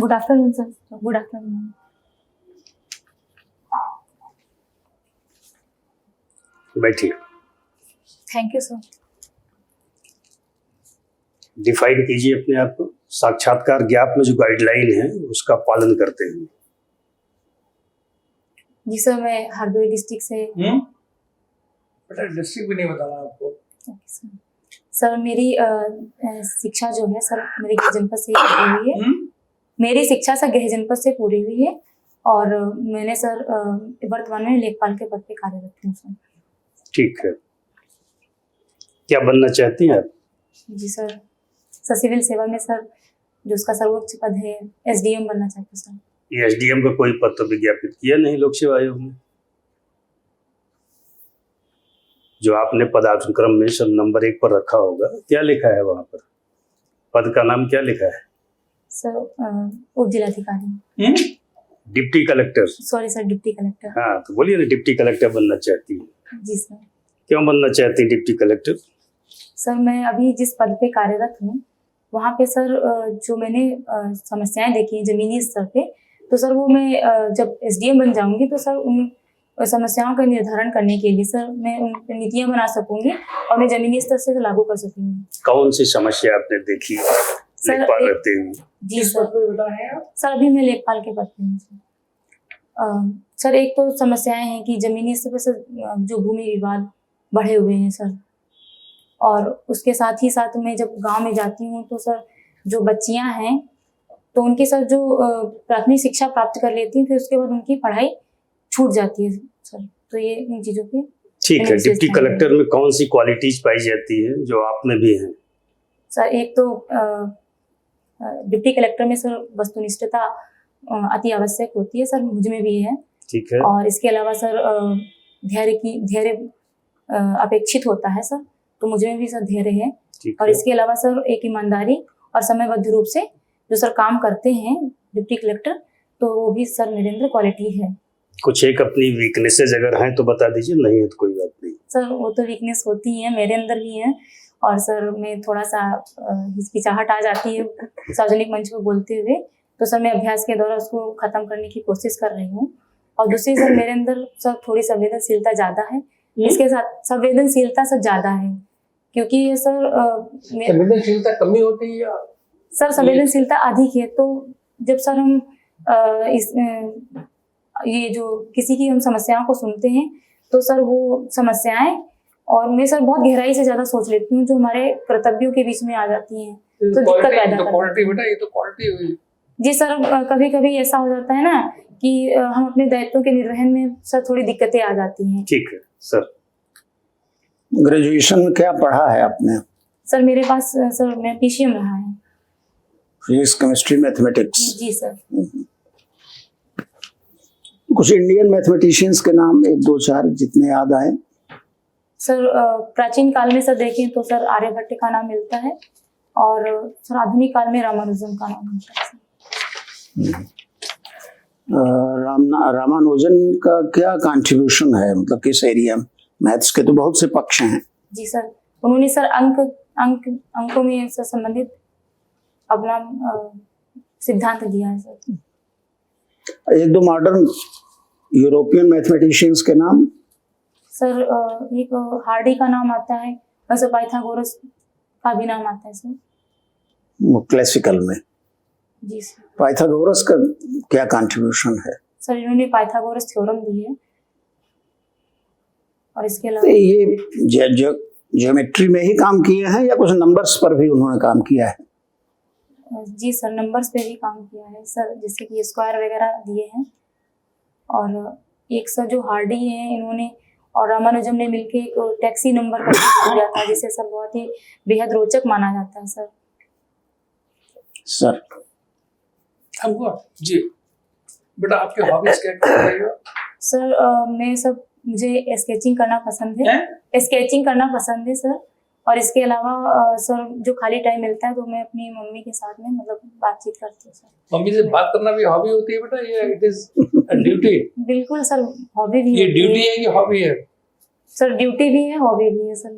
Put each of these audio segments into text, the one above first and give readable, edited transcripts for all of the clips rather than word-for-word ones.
Good afternoon sir. Good afternoon. बैठिए। Thank you sir. Define कीजिए अपने आप को। साक्षात्कार ज्ञाप में जो गाइडलाइन है उसका पालन करते हैं। जी सर, मैं हरदोई डिस्ट्रिक्ट से। बेटा डिस्ट्रिक्ट भी नहीं बताना आपको। सर मेरी शिक्षा जो है सर मेरे गृह जनपद से पूरी हुई है। मेरी शिक्षा सर गृह जनपद से पूरी हुई है और मैंने सर वर्तमान में लेखपाल के पद पे कार्यरत हूँ सर। ठीक है, क्या बनना चाहती हैं आप? जी सर सिविल सेवा में सर जो उसका सर्वोच्च पद है SDM बनना चाहती हूँ सर। ये SDM का कोई पद तो विज्ञापित किया नहीं लोक सेवा आयोग ने। जो आपने पदानुक्रम में सब नंबर 1 पर रखा होगा, क्या लिखा है वहां पर? पद का नाम क्या लिखा है? सर उप जिलाधिकारी। Deputy collector. Sorry sir, deputy collector. हाँ तो बोलिए ना, डिप्टी कलेक्टर बनना चाहती है। जी सर। क्यों बनना चाहती है डिप्टी कलेक्टर? सर मैं अभी जिस पद पे कार्यरत हूँ वहाँ पे सर जो मैंने समस्याएं देखी हैं जमीनी स्तर पे, तो सर वो मैं जब SDM बन जाऊंगी तो सर उन समस्याओं का निर्धारण करने के लिए सर मैं उन नीतियां बना सकूंगी और मैं जमीनी स्तर से लागू कर सकूंगी। कौन सी समस्या आपने देखी लेखपाल रहते हुए? जी सर अभी मैं लेखपाल के पद पे हूँ सर। एक तो समस्याएं हैं कि जमीनी स्तर पे सर जो भूमि विवाद बढ़े हुए हैं सर, और उसके साथ ही साथ मैं जब गांव में जाती हूँ तो सर जो बच्चियां हैं तो उनकी सर जो प्राथमिक शिक्षा प्राप्त कर लेती हैं फिर उसके बाद उनकी पढ़ाई छूट जाती है सर। तो ये इन चीज़ों की ठीक है। डिप्टी कलेक्टर में कौन सी क्वालिटीज पाई जाती है जो आप में भी हैं? सर एक तो डिप्टी कलेक्टर में सर वस्तुनिष्ठता अति आवश्यक होती है सर, मुझ में भी है। ठीक है। और इसके अलावा सर धैर्य अपेक्षित होता है सर, तो मुझे में भी सर धैर्य है। और इसके अलावा सर एक ईमानदारी और समयबद्ध रूप से जो सर काम करते हैं डिप्टी कलेक्टर, तो वो भी सर मेरे अंदर क्वालिटी है। कुछ एक अपनी वीकनेसेस अगर हैं तो बता दीजिए, नहीं है तो कोई बात नहीं। सर वो तो वीकनेस होती है, मेरे अंदर भी है। और सर मैं थोड़ा सा हिचकिचाहट आ जाती है सार्वजनिक मंच पर बोलते हुए, तो सर मैं अभ्यास के द्वारा उसको खत्म करने की कोशिश कर रही हूँ। और दूसरी सर मेरे अंदर सर थोड़ी संवेदनशीलता ज़्यादा है। इसके साथ संवेदनशीलता सर ज़्यादा है, क्योंकि ये सर संवेदनशीलता कमी होती है या सर संवेदनशीलता अधिक है। तो जब सर हम ये जो किसी की हम समस्याओं को सुनते हैं तो सर वो समस्याएं और मैं सर बहुत गहराई से ज्यादा सोच लेती हूँ जो हमारे कर्तव्यों के बीच में आ जाती हैं, तो दिक्कत पैदा करती है। बेटा ये तो क्वालिटी हुई। जी सर कभी कभी ऐसा हो जाता है ना कि हम अपने दायित्वों के निर्वहन में सर थोड़ी दिक्कतें आ जाती हैं। ठीक है सर। ग्रेजुएशन में क्या पढ़ा है आपने? सर मेरे पास सर मैं PCM रहा है। Physics, chemistry, mathematics. जी सर। कुछ इंडियन मैथमेटिशियंस के नाम 1-2-4 जितने याद आए। सर प्राचीन काल में सर देखें तो सर आर्यभट्ट का नाम मिलता है और सर आधुनिक काल में रामानुजन का नाम मिलता है। रामानुजन का क्या कंट्रीब्यूशन है, मतलब किस एरिया में? मैथ्स के तो बहुत से पक्ष हैं। जी सर उन्होंने सर अंकों में सर संबंधित अपना सिद्धांत दिया है सर। 1-2 मॉडर्न यूरोपियन मैथमेटिशियंस के नाम। सर एक हार्डी का नाम आता है और सर पाइथागोरस का भी नाम आता है सर। क्लासिकल में। जी सर। पाइथागोरस का क्या कंट्रीब्यूशन है? सर इन्होंने पाइथागोरस थ्योरम दी है और इसके अलावा ये ज्योमेट्री में ही काम किए हैं या कुछ नंबर्स पर भी उन्होंने काम किया है? जी सर नंबर्स पे भी काम किया है सर, जैसे कि स्क्वायर वगैरह दिए हैं। और एक सर जो हार्डी है इन्होंने और रामानुजम ने मिलके एक टैक्सी नंबर का दिया था, जिसे सर बहुत ही बेहद रोचक माना जाता है सर। सर जी बेटा आपके हॉबीज क्या है? सर मैं सब मुझे स्केचिंग करना पसंद है। स्केचिंग करना पसंद है सर। और इसके अलावा सर जो खाली टाइम मिलता है तो मैं अपनी मम्मी के साथ में मतलब बातचीत करती हूँ सर। मम्मी से बात करना भी हॉबी होती है बेटा, ये इट इज अ ड्यूटी? बिल्कुल सर, हॉबी भी ये ड्यूटी है कि हॉबी है? सर ड्यूटी भी है, हॉबी भी है सर।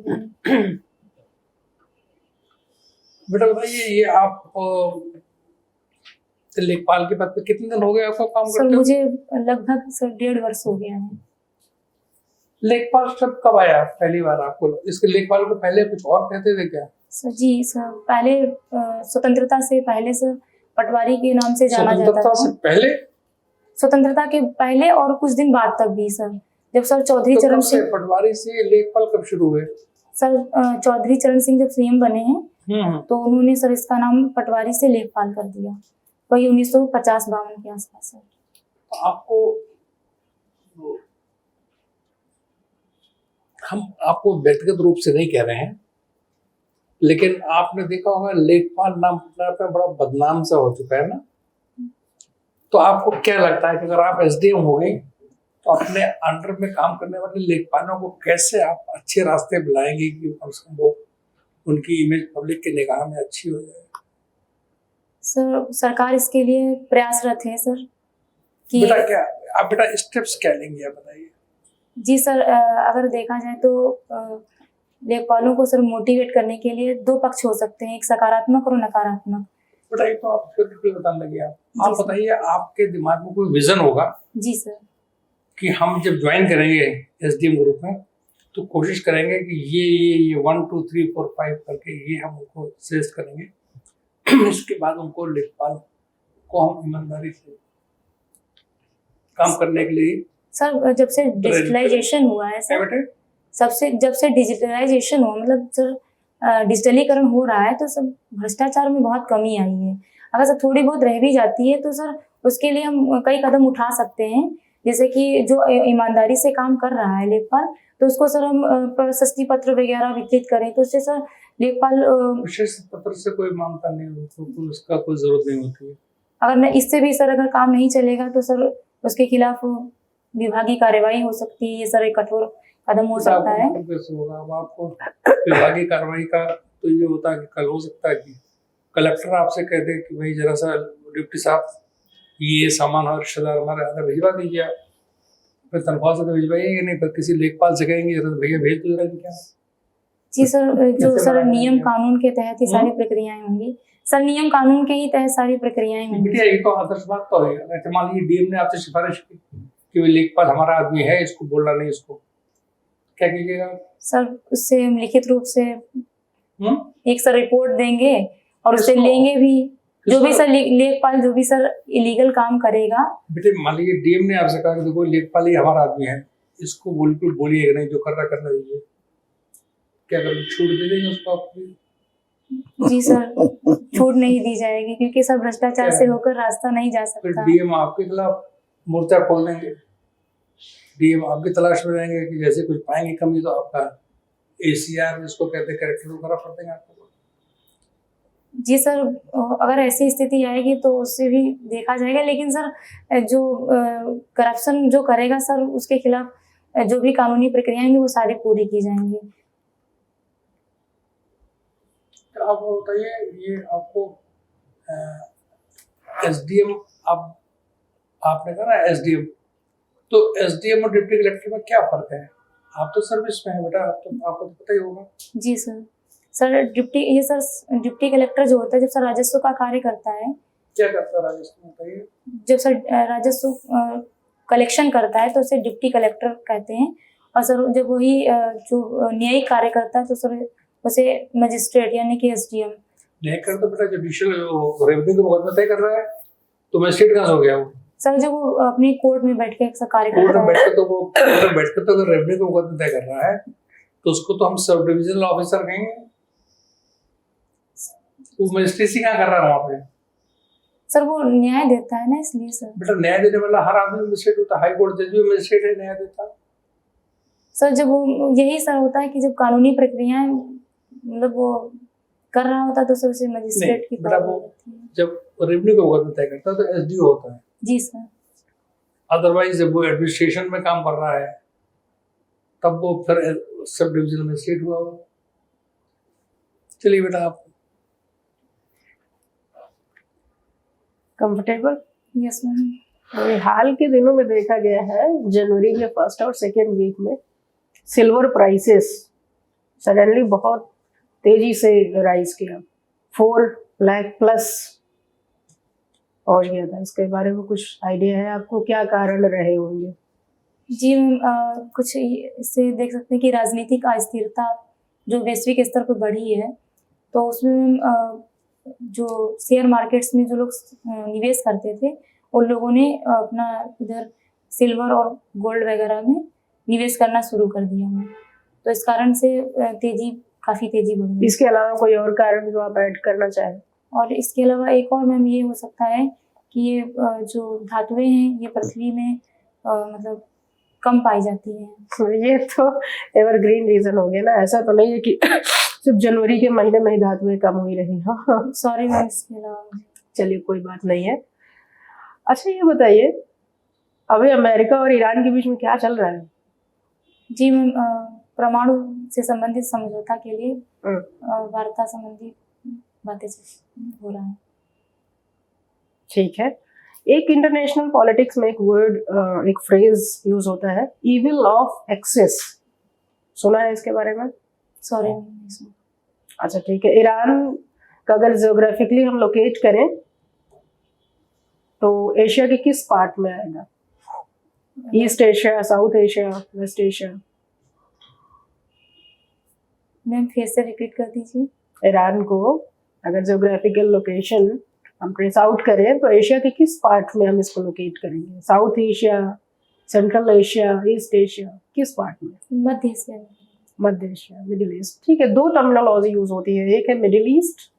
बेटा बताइए, ये आप तो लेखपाल के पद पे कितने दिन हो गए आपको काम सर करते हो? मुझे लगभग सर 1.5 वर्ष हो गया है। लेखपाल शब्द कब आया पहली बार आपको? इसके लेखपाल को पहले कुछ और कहते थे क्या? सर जी सर पहले स्वतंत्रता से पहले सर पटवारी के नाम से जाना जाता स्वतंत्रता था। से पहले? स्वतंत्रता के पहले और कुछ दिन बाद तक भी सर, जब सर चौधरी तो चरण कब से सिंह पटवारी से लेखपाल कब शुरू हुए? सर चौधरी चरण सिंह जब सीएम बने हैं हम्म। तो उन्होंने सर इसका नाम पटवारी से लेखपाल कर दिया, वही 1950-52 के आसपास सर। तो आपको, हम आपको व्यक्तिगत रूप से नहीं कह रहे हैं, लेकिन आपने देखा होगा लेखपाल नाम अपने आप में बड़ा बदनाम सा हो चुका है ना। तो आपको क्या लगता है कि अगर आप एसडीएम हो गए तो अपने अंडर में काम करने वाले लेखपालों को कैसे आप अच्छे रास्ते बुलाएंगे कि कम से कम वो उनकी इमेज पब्लिक के निगाह में अच्छी हो जाए? सर सरकार इसके लिए प्रयासरत है सर कि बेटा क्या आप बेटा स्टेप्स क्या लेंगे आप बताइए? जी सर अगर देखा जाए तो लेखपालों को सर मोटिवेट करने के लिए 2 पक्ष हो सकते हैं, एक सकारात्मक और नकारात्मक। बेटा ये तो आप फिर बताने लगे। आप जी, बताइए, आपके दिमाग में कोई विजन होगा जी सर। कि हम जब ज्वाइन करेंगे एसडीएम ग्रुप में तो कोशिश करेंगे कि ये 1 2 3 4 5 करके ये हम उनको सजेस्ट करेंगे। इसके बाद उनको लेखपाल को हम ईमानदारी से काम करने के लिए सर जब से डिजिटलाइजेशन हुआ है क्या सर, बेटे? जब से डिजिटलाइजेशन हुआ मतलब सर डिजिटलीकरण हो रहा है तो सब भ्रष्टाचार में बहुत कमी आई है। अगर सर थोड़ी बहुत रह भी जाती है तो सर उसके लिए हम कई कदम उठा सकते हैं, जैसे कि जो ईमानदारी से काम कर रहा है लेखपाल तो उसको सर हम प्रशस्ति पत्र वगैरह वितरित करें तो उससे सर लेखपाल प्रशस्ति पत्र से कोई मांगता नहीं, उनको उसका कोई जरूरत नहीं होती है। अगर न इससे भी सर अगर काम नहीं चलेगा तो सर उसके खिलाफ विभागीय कार्यवाही हो सकती है, ये सर एक कठोर कदम हो सकता है। कैसे होगा? अब आपको विभागीय कार्रवाई का तो ये होता है कि कल हो सकता है कि कलेक्टर आपसे कह दे कि भाई जरा सा डिप्टी साहब ये सामान और रिश्तेदार हमारे आधा भिजवा दीजिए आप। फिर तनख्वाह से तो भिजवाइएगा नहीं, फिर किसी लेखपाल से कहेंगे जरा भैया भेज दो जरा क्या। जी सर जो कैसे सर बनाएंगे? नियम कानून के तहत ही सारी प्रक्रियाएं होंगी सर, नियम कानून के ही तहत सारी प्रक्रियाएं होंगी। बेटिया ये तो आदर्श बात तो है। अगर मान लीजिए डीएम ने आपसे सिफारिश की कि वो लेखपाल हमारा आदमी है, इसको बोलना नहीं, इसको क्या कीजिएगा? सर उससे हम लिखित रूप से एक सर रिपोर्ट देंगे और उससे किसको? लेंगे भी जो भी किसको? सर लेखपाल जो भी सर इलीगल काम करेगा। बेटे मान लीजिए डीएम ने आपसे कहा कि देखो लेखपाल ही हमारा आदमी है, इसको बिल्कुल बोलिएगा नहीं, जो कर रहा करना दीजिए। क्या करेंगे? छूट दे देंगे उसको आपकी? जी सर छूट नहीं दी जाएगी क्योंकि सब भ्रष्टाचार से होकर रास्ता नहीं जा फिर सकता। डीएम आपके खिलाफ मोर्चा खोल देंगे, डीएम आपकी तलाश में रहेंगे कि जैसे कुछ पाएंगे कमी तो आपका एसीआर जिसको कहते हैं कैरेक्टर वगैरह कर देंगे आपको। जी सर अगर ऐसी स्थिति आएगी तो उससे भी देखा जाएगा, लेकिन सर जो करप्शन जो करेगा सर उसके खिलाफ जो भी कानूनी प्रक्रियाएं हैं वो सारी पूरी की जाएंगी। तो आप बताइए, ये आपको एसडीएम अब आपने कहा ना एसडीएम, तो एसडीएम और डिप्टी कलेक्टर में क्या फर्क है? आप तो सर्विस में है बेटा, आपको तो पता ही होगा। जी सर डिप्टी कलेक्टर जो होता है जब सर राजस्व का कार्य करता है। क्या करता है राजस्व में बताइए? जब सर राजस्व कलेक्शन करता है तो उसे डिप्टी कलेक्टर कहते हैं, और सर जब वही जो न्यायिक कार्य करता है तो सर उसे मजिस्ट्रेट यानी कि एसडीएम। न्यायिक कर तो बेटा जुडिशियल रेवेन्यू का मुकदमा तय कर रहा है, तो मजिस्ट्रेट कहाँ से हो गया वो? सर जब वो अपनी कोर्ट में बैठ के कार्य कोर्ट करता में है बैठकर तो वो बैठकर तो अगर रेवेन्यू का मुकदमा तय कर रहा है तो उसको तो हम सब डिविजनल ऑफिसर कहेंगे। वो मजिस्ट्रेसी कहाँ कर रहा है वहाँ पे? सर वो न्याय देता है ना, इसलिए सर। बेटा न्याय देने वाला हर आदमी मजिस्ट्रेट होता है, हाई कोर्ट जज भी मजिस्ट्रेट है, न्याय देता है। सर जब वो यही सर होता है कि जब कानूनी प्रक्रियाएं मतलब वो कर रहा होता है तो सर उसे मजिस्ट्रेट की बेटा पावर वो होती है। जब रेवेन्यू का मुकदमा तय करता है तो एसडीओ होता है। जी सर। अदरवाइज जब वो एडमिनिस्ट्रेशन में काम कर रहा है तब वो फिर सब डिविजनल मजिस्ट्रेट हुआ वो। चलिए बेटा आप कंफर्टेबल। Yes ma'am. अभी हाल के दिनों में देखा गया है जनवरी के फर्स्ट और सेकेंड वीक में सिल्वर प्राइसेस सडनली बहुत तेजी से राइज किया, 4 लाख प्लस पहुंच गया था? इसके बारे में कुछ आइडिया है आपको, क्या कारण रहे होंगे? जी मैम, कुछ इससे देख सकते हैं कि राजनीतिक अस्थिरता जो वैश्विक स्तर पर बढ़ी है, तो उसमें मैम जो शेयर मार्केट्स में जो लोग निवेश करते थे, उन लोगों ने अपना इधर सिल्वर और गोल्ड वगैरह में निवेश करना शुरू कर दिया मैम। तो इस कारण से काफ़ी तेजी बढ़ गई। इसके अलावा कोई और कारण जो आप ऐड करना चाहें? और इसके अलावा एक और मैम ये हो सकता है कि ये जो धातुएं हैं ये पृथ्वी में मतलब कम पाई जाती हैं। ये तो एवरग्रीन रीजन हो गया ना, ऐसा तो नहीं है कि सिर्फ जनवरी के महीने में ही धातुएं कम हुई रही। हाँ, सॉरी मैम, इसके अलावा चलिए कोई बात नहीं है। अच्छा ये बताइए, अभी अमेरिका और ईरान के बीच में क्या चल रहा है? जी मैम, परमाणु से संबंधित समझौता के लिए वार्ता संबंधी बातें हो रहा है। ठीक है। एक इंटरनेशनल पॉलिटिक्स में एक वर्ड, एक फ्रेज यूज होता है, इविल ऑफ एक्सेस। सुना है इसके बारे में? Sorry ma'am. अच्छा ठीक है। ईरान का अगर जियोग्राफिकली हम लोकेट करें तो एशिया के किस पार्ट में आएगा? East Asia, South Asia, West Asia? Ma'am फिर से रिपीट कर दीजिए। ईरान को अगर जियोग्राफिकल लोकेशन हम ट्रेस आउट करें तो एशिया के किस पार्ट में हम इसको लोकेट करेंगे? South Asia, central Asia, east Asia, किस पार्ट में? मध्य एशिया में। मध्य एशिया, मिडिल ईस्ट। ठीक है, दो टर्मिनोलॉजी यूज होती है, एक है मिडिल ईस्ट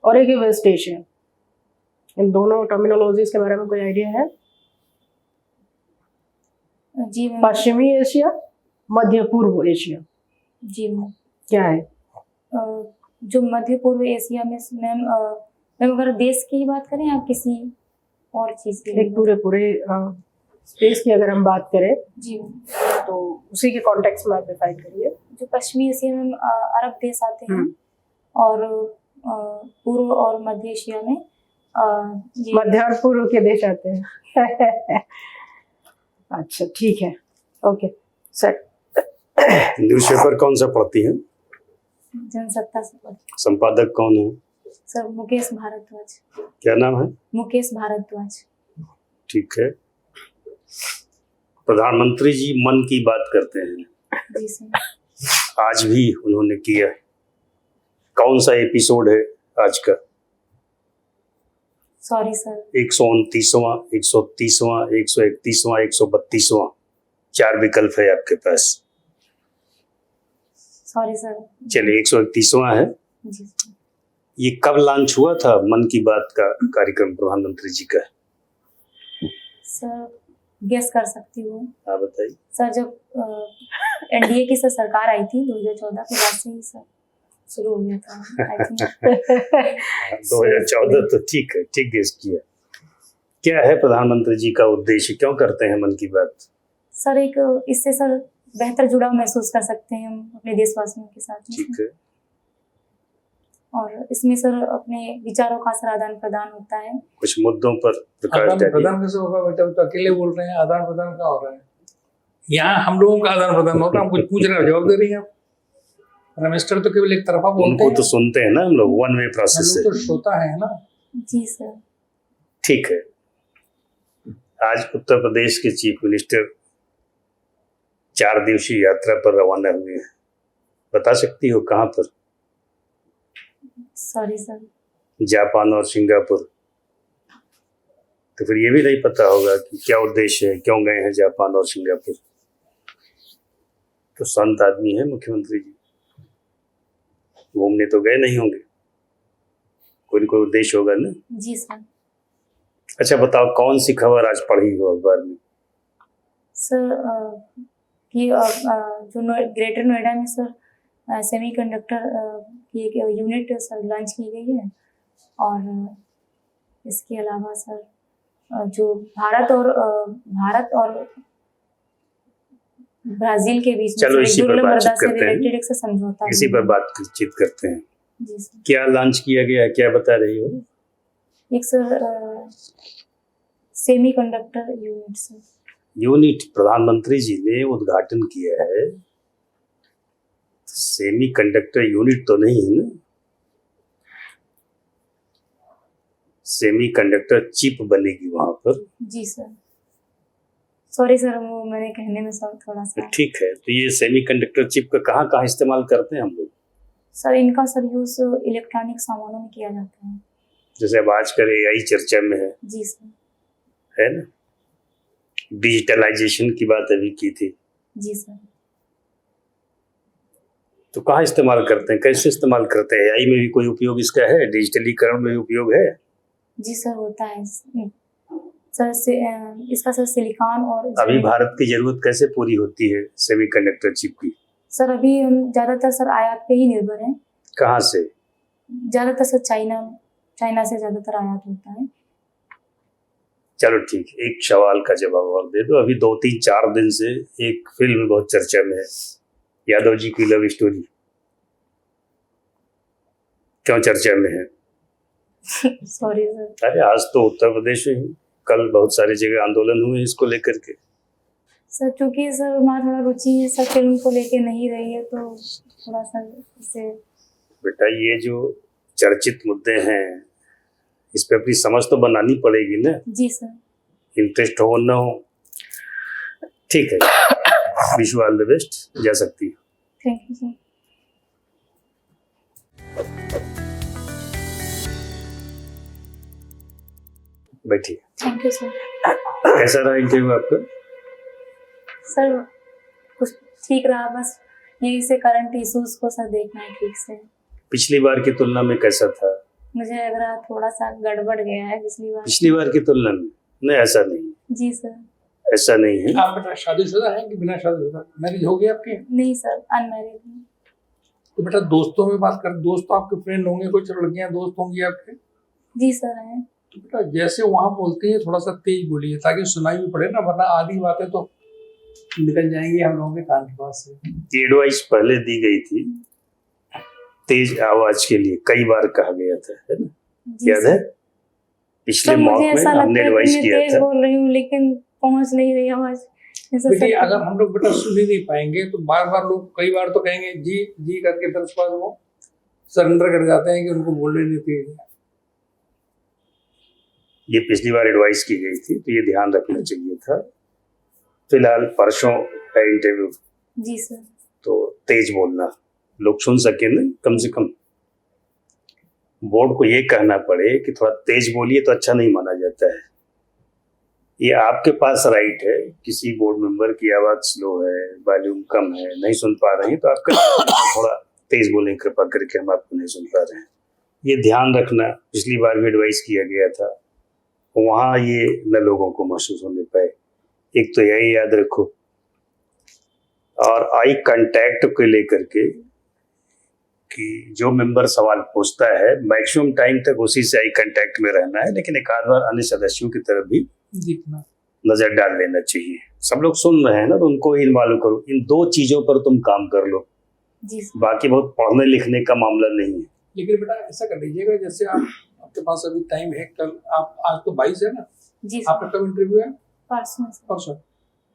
और एक है वेस्ट एशिया। इन दोनों टर्मिनोलॉजीज के बारे में कोई आइडिया है? जी मैम। पश्चिमी एशिया, मध्य पूर्व एशिया, जी मैम। क्या है? जो मध्य पूर्व एशिया में मैम, मैम अगर देश की बात करें या किसी और चीज़ की? एक पूरे स्पेस की अगर हम बात करें जी मैम, तो उसी के कॉन्टेक्स्ट में आप डिफाइन करिए। जो पश्चिमी एशिया में अरब देश आते हैं और पूर्व और मध्य एशिया में ये मध्य और पूर्व के देश आते हैं। अच्छा ठीक है, ओके सर। न्यूज़पेपर कौन सा पढ़ती हैं? जनसत्ता से पढ़ते। संपादक कौन है? सर मुकेश भारद्वाज। क्या नाम है? मुकेश भारद्वाज। ठीक है। प्रधानमंत्री जी मन की बात करते हैं, जी सर। आज भी उन्होंने किया। कौन सा एपिसोड है आज का? Sorry sir. 129वां, 130वां, 131वां, 132वां, 4 विकल्प है आपके पास। Sorry sir. चलिए 131वां है। जी सर। ये कब लॉन्च हुआ था मन की बात का कार्यक्रम प्रधानमंत्री जी का? सर गेस कर सकती हूँ। हाँ बताइए। सर जब एनडीए की सर सरकार आई थी 2014 के बाद से ही सर शुरू हो गया था आई थिंक। 2014 तो ठीक है, ठीक गेस किया। क्या है प्रधानमंत्री जी का उद्देश्य, क्यों करते हैं मन की बात? सर एक इससे सर बेहतर जुड़ाव महसूस कर सकते हैं हम अपने देशवासियों के साथ में। ठीक है। और इसमें सर अपने विचारों का सर आदान प्रदान होता है। कुछ मुद्दों पर प्रकाश आदान डालिए। प्रदान कैसे होगा बेटा? तो अकेले बोल रहे हैं, आदान प्रदान क्या हो रहा है? यहाँ हम लोगों का आदान प्रदान होता है, हम कुछ पूछ रहे हैं जवाब दे रही हैं आप। रमेस्टर तो केवल एक तरफा बोलते उनको हैं, तो सुनते हैं ना हम लोग, वन वे हम प्रोसेस लोग से। तो श्रोता है ना। जी सर। ठीक है। आज उत्तर प्रदेश के चीफ मिनिस्टर 4 दिवसीय यात्रा पर रवाना हुए हैं, बता सकती हो कहाँ पर? Sorry sir. जापान और सिंगापुर। तो फिर ये भी नहीं पता होगा कि क्या उद्देश्य है, क्यों गए हैं जापान और सिंगापुर? तो संत आदमी है मुख्यमंत्री जी, घूमने तो गए नहीं होंगे, कोई न कोई उद्देश्य होगा ना। जी सर। अच्छा बताओ, कौन सी खबर आज पढ़ी हो अखबार में? सर कि जो ग्रेटर नोएडा में सर सेमीकंडक्टर की एक यूनिट सर लॉन्च की गई है। और इसके अलावा सर जो भारत और ब्राजील के बीच में चलो इसी पर दुर्लभ बातचीत मृदा से करते हैं। रिलेटेड एक समझौता इसी हुआ पर है। बातचीत करते हैं। जी सर। क्या लॉन्च किया गया है, क्या बता रही हो? एक sir semiconductor unit sir. Unit प्रधानमंत्री जी ने उद्घाटन किया है, सेमीकंडक्टर यूनिट तो नहीं है ना? सेमीकंडक्टर चिप बनेगी वहां पर। जी सर, सॉरी सर, वो मैंने कहने में सब थोड़ा तो सा। ठीक है, तो ये सेमीकंडक्टर चिप का कहाँ कहाँ इस्तेमाल करते हैं हम लोग? सर इनका सर यूज इलेक्ट्रॉनिक सामानों में किया जाता है। जैसे अब आजकल AI चर्चा में जी सर। है ना? डिजिटलाइजेशन की बात अभी की थी, जी सर। तो कहाँ इस्तेमाल करते हैं, कैसे इस्तेमाल करते हैं? AI में भी कोई उपयोग इसका है? डिजिटलीकरण में भी उपयोग है? जी सर, होता है सर इसका सर सिलिकॉन और अभी भारत की जरूरत कैसे पूरी होती है सेमीकंडक्टर चिप की? सर अभी हम ज्यादातर सर आयात पे ही निर्भर हैं। कहाँ से? ज्यादातर सर चाइना से ज्यादातर आयात होता है। चलो ठीक है, एक सवाल का जवाब और दे दो। अभी 2-3-4 दिन से एक फिल्म बहुत चर्चा में है, यादव जी की लव स्टोरी, क्यों चर्चा में है? Sorry sir. अरे आज तो उत्तर प्रदेश में ही, कल बहुत सारी जगह आंदोलन हुए इसको लेकर के। सर क्योंकि सर हमारा थोड़ा रुचि है सर फिल्म को लेके नहीं रही है, तो थोड़ा सा इससे। बेटा ये जो चर्चित मुद्दे हैं इस पे अपनी समझ तो बनानी पड़ेगी ना। जी सर। इंटरेस्ट हो ना हो, ठीक है, wish you all the best, जा सकती है। Thank you sir. बैठिए। Thank you sir. कैसा रहा इंटरव्यू आपका? सर कुछ ठीक रहा, बस यही से करंट इश्यूज को सर देखना है ठीक से। पिछली बार की तुलना में कैसा था? मुझे लग रहा थोड़ा सा गड़बड़ गया है पिछली बार की तुलना में? नहीं ऐसा नहीं, जी सर। ऐसा नहीं है। आप बेटा शादीशुदा हैं कि बिना शादीशुदा? मैरिज हो गई आपकी? नहीं सर, अनमैरिड हूँ। तो बेटा दोस्तों में बात कर, दोस्त तो आपके फ्रेंड होंगे, कुछ लड़कियां दोस्त होंगी आपके? जी सर हैं। तो बेटा जैसे वहां बोलती है थोड़ा सा तेज बोलिए ताकि सुनाई भी पड़े ना, वरना आधी बातें तो निकल जाएंगी हम लोगों के कान के पास से। ये एडवाइस पहले दी गई थी, तेज आवाज के लिए कई बार कहा गया था, है ना? जी याद सर। है? पिछले सर मॉक मुझे में ऐसा हमने लगता है एडवाइस कि मैं किया तेज था। बोल रही हूँ लेकिन पहुंच नहीं रही आवाज। ऐसा बेटी सर- अगर हम लोग बेटा सुन ही नहीं पाएंगे तो बार बार लोग कई बार तो कहेंगे जी जी करके, फिर उसके बाद वो सरेंडर कर जाते हैं कि उनको बोलने नहीं तेज है। ये पिछली बार एडवाइस की गई थी, तो ये ध्यान रखना चाहिए था। फिलहाल परसों है इंटरव्यू, जी सर। तो तेज बोलना, लोग सुन सके ना, कम से कम बोर्ड को ये कहना पड़े कि थोड़ा तेज बोलिए तो अच्छा नहीं माना जाता है। ये आपके पास राइट है, किसी बोर्ड मेंबर की आवाज स्लो है, वॉल्यूम कम है, नहीं सुन पा रहे हैं, तो आपका थोड़ा तेज बोलें कृपा करके, हम आपको नहीं सुन पा रहे हैं। ये ध्यान रखना, पिछली बार भी एडवाइस किया गया था, वहाँ ये न लोगों को महसूस होने पाए। एक तो यही याद रखो, और आई कांटेक्ट को लेकर के कि जो मेंबर सवाल पूछता है मैक्सिमम टाइम तक उसी से आई कांटेक्ट में रहना है, लेकिन एक आध बार अन्य सदस्यों की तरफ भी दिखना, नजर डाल लेना चाहिए। सब लोग सुन रहे हैं ना, तो उनको ही इन्वॉल्व करो। इन 2 चीजों पर तुम काम कर लो, जी सर। बाकी बहुत पढ़ने लिखने का मामला नहीं है। लेकिन बेटा ऐसा कर लीजिएगा, जैसे आपके पास अभी टाइम है, कल आप, आज तो 22 है ना, जी सर। आपका कब इंटरव्यू है? परसों सर। परसों।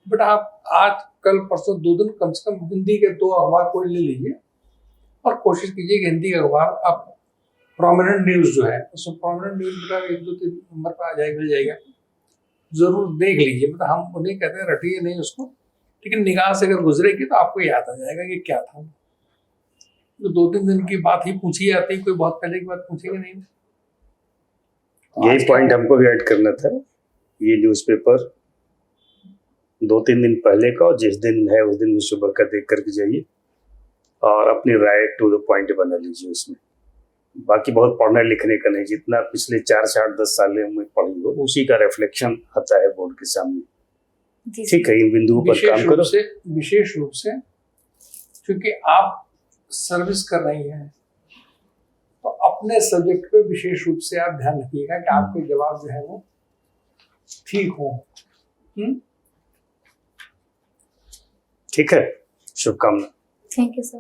बेटा आप आज कल परसों 2 दिन कम से कम हिंदी के 2 अखबार कोई ले लीजिए और कोशिश कीजिए कि हिंदी का अखबार आप प्रोमिनेंट न्यूज जो है उसमें प्रोमिनेंट न्यूज बेटा 1-2-3 नंबर पर आ जाएगा, मिल जाएगा, जरूर देख लीजिए। मतलब हम उन्हें कहते हैं रटिए नहीं उसको, लेकिन निगाह से अगर गुजरेगी तो आपको याद आ जाएगा कि क्या था। तो 2-3 दिन की बात ही पूछी जाती, कोई बहुत पहले की बात पूछेंगे नहीं। तो यही पॉइंट हमको भी ऐड करना था। ये न्यूज़पेपर 2-3 दिन पहले का, और जिस दिन है उस दिन सुबह का देख करके जाइए और अपनी राय टू द पॉइंट बना लीजिए उसमें। बाकी बहुत पढ़ने लिखने का नहीं, जितना पिछले 4 से 8-10 साल में पढ़ी हो उसी का रिफ्लेक्शन आता है बोर्ड के सामने। जी सर। ठीक है, इन बिंदुओं पर काम करो। विशेष रूप से क्योंकि आप सर्विस कर रही हैं, तो अपने सब्जेक्ट पे विशेष रूप से आप ध्यान रखिएगा कि आपके जवाब जो है वो ठीक हो। ठीक है, शुभकामना। Thank you sir.